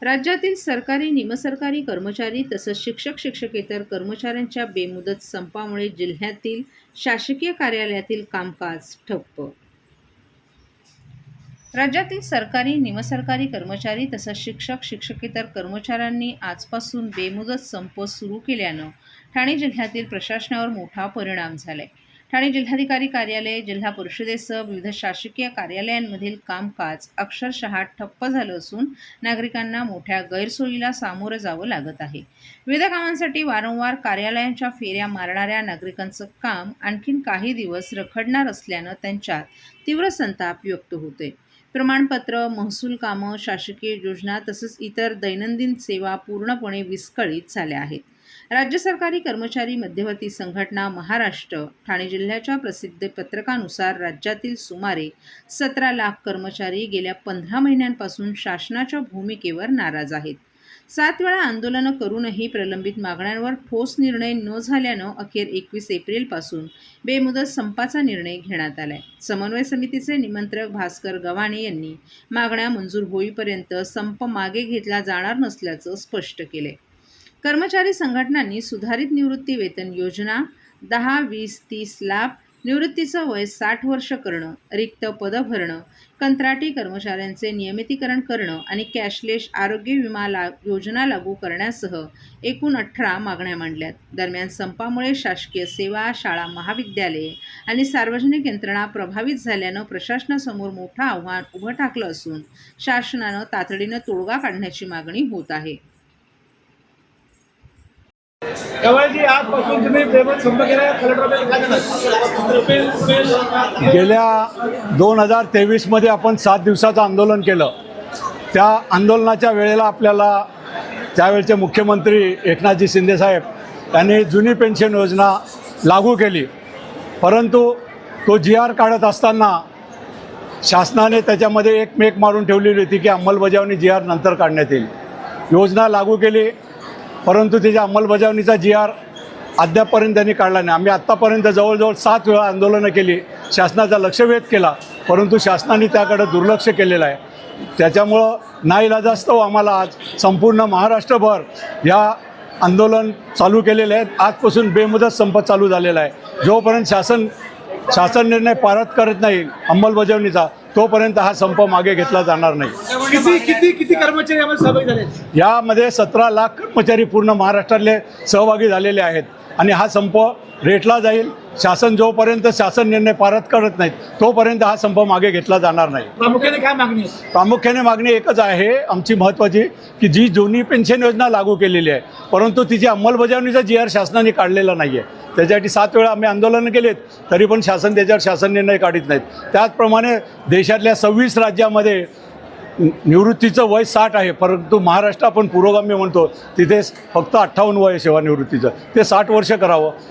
राज्यातील सरकारी, निमसरकारी कर्मचारी तसंच शिक्षक-शिक्षकेतर कर्मचाऱ्यांच्या बेमुदत संपामुळे जिल्ह्यातील शासकीय कार्यालयातील कामकाज ठप्प. राज्यातील सरकारी, निमसरकारी कर्मचारी तसंच शिक्षक-शिक्षकेतर कर्मचाऱ्यांनी आजपासून बेमुदत संप सुरू केल्यानं ठाणे जिल्ह्यातील प्रशासनावर मोठा परिणाम झालाय. ठाणे जिल्हाधिकारी कार्यालय, जिल्हा परिषदेसह विविध शासकीय कार्यालयांमधील कामकाज अक्षरशः ठप्प झालं असून नागरिकांना मोठ्या गैरसोयीला सामोरं जावं लागत आहे. विविध कामांसाठी वारंवार कार्यालयांच्या फेऱ्या मारणाऱ्या नागरिकांचं काम आणखीन काही दिवस रखडणार असल्यानं त्यांच्यात तीव्र संताप व्यक्त होतोय. प्रमाणपत्र, महसूल कामं, शासकीय योजना तसंच इतर दैनंदिन सेवा पूर्णपणे विस्कळीत झाल्या आहेत. राज्य सरकारी कर्मचारी मध्यवर्ती संघटना महाराष्ट्र ठाणे जिल्ह्याच्या प्रसिद्ध पत्रकानुसार राज्यातील सुमारे 17 लाख कर्मचारी गेल्या 15 महिन्यांपासून शासनाच्या भूमिकेवर नाराज आहेत. 7 वेळा आंदोलनं करूनही प्रलंबित मागण्यांवर ठोस निर्णय न झाल्यानं अखेर 21 एप्रिलपासून बेमुदत संपाचा निर्णय घेण्यात आलाय. समन्वय समितीचे निमंत्रक भास्कर गव्हाणे यांनी मागण्या मंजूर होईपर्यंत संप मागे घेतला जाणार नसल्याचं स्पष्ट केलंय. कर्मचारी संघटनांनी सुधारित निवृत्ती वेतन योजना, 10, 20, 30 लाभ, निवृत्तीचं वय 60 वर्ष करणं, रिक्त पदं भरणं, कंत्राटी कर्मचाऱ्यांचे नियमितीकरण करणं आणि कॅशलेस आरोग्य विमा योजना लागू करण्यासह एकूण 18 मागण्या मांडल्यात. दरम्यान संपामुळे शासकीय सेवा, शाळा, महाविद्यालये आणि सार्वजनिक यंत्रणा प्रभावित झाल्यानं प्रशासनासमोर मोठं आव्हान उभं ठाकलं असून शासनानं तातडीनं तोडगा काढण्याची मागणी होत आहे. आजपासून तुम्ही बेमुदत संप केला, गेल्या 2023 आपण 7 दिवसाचं आंदोलन केलं. त्या आंदोलनाच्या वेळेला आपल्याला त्यावेळचे मुख्यमंत्री एकनाथजी शिंदे साहेब यांनी जुनी पेन्शन योजना लागू केली. परंतु तो GR काढत असताना शासनाने त्याच्यामध्ये एक मेक मारून ठेवलेली होती की अंमलबजावणी GR नंतर काढण्यात येईल. योजना लागू केली, परंतु त्याच्या अंमलबजावणीचा GR अद्यापपर्यंत त्यांनी काढला नाही. आम्ही आत्तापर्यंत जवळजवळ 7 वेळा आंदोलनं केली, शासनाचा लक्षवेध केला, परंतु शासनाने त्याकडे दुर्लक्ष केलेलं आहे. त्याच्यामुळं नाईलाजास्तव आम्हाला आज संपूर्ण महाराष्ट्रभर या आंदोलन चालू केलेले आहेत. आजपासून बेमुदत संप चालू झालेला आहे. जोपर्यंत शासन निर्णय पारित करत नाही अंमलबजावणीचा, तोपर्यंत हा संप मागे घेतला जाणार नाही. किती कर्मचारी यामध्ये सहभागी झाले? यामध्ये 17 लाख कर्मचारी पूर्ण महाराष्ट्रातले सहभागी झालेले आहेत आणि हा संप रेटला जाईल. शासन जोपर्यंत शासन निर्णय पारित करत नाहीत तोपर्यंत हा संप मागे घेतला जाणार नाही. प्रामुख्याने काय मागणी आहे? प्रामुख्याने मागणी एकच आहे आमची महत्त्वाची, की जी जुनी पेन्शन योजना लागू केलेली आहे परंतु तिची अंमलबजावणीचा GR शासनाने काढलेला नाही आहे. त्याच्यासाठी 7 वेळा आम्ही आंदोलनं केलेत, तरी पण त्याच्यावर शासन निर्णय काढत नाहीत. त्याचप्रमाणे देशातल्या 26 राज्यामध्ये निवृत्तीचं वय 60 आहे, परंतु महाराष्ट्र आपण पुरोगामी म्हणतो, तिथे फक्त 58 वय सेवानिवृत्तीचं, ते 60 वर्ष करावं.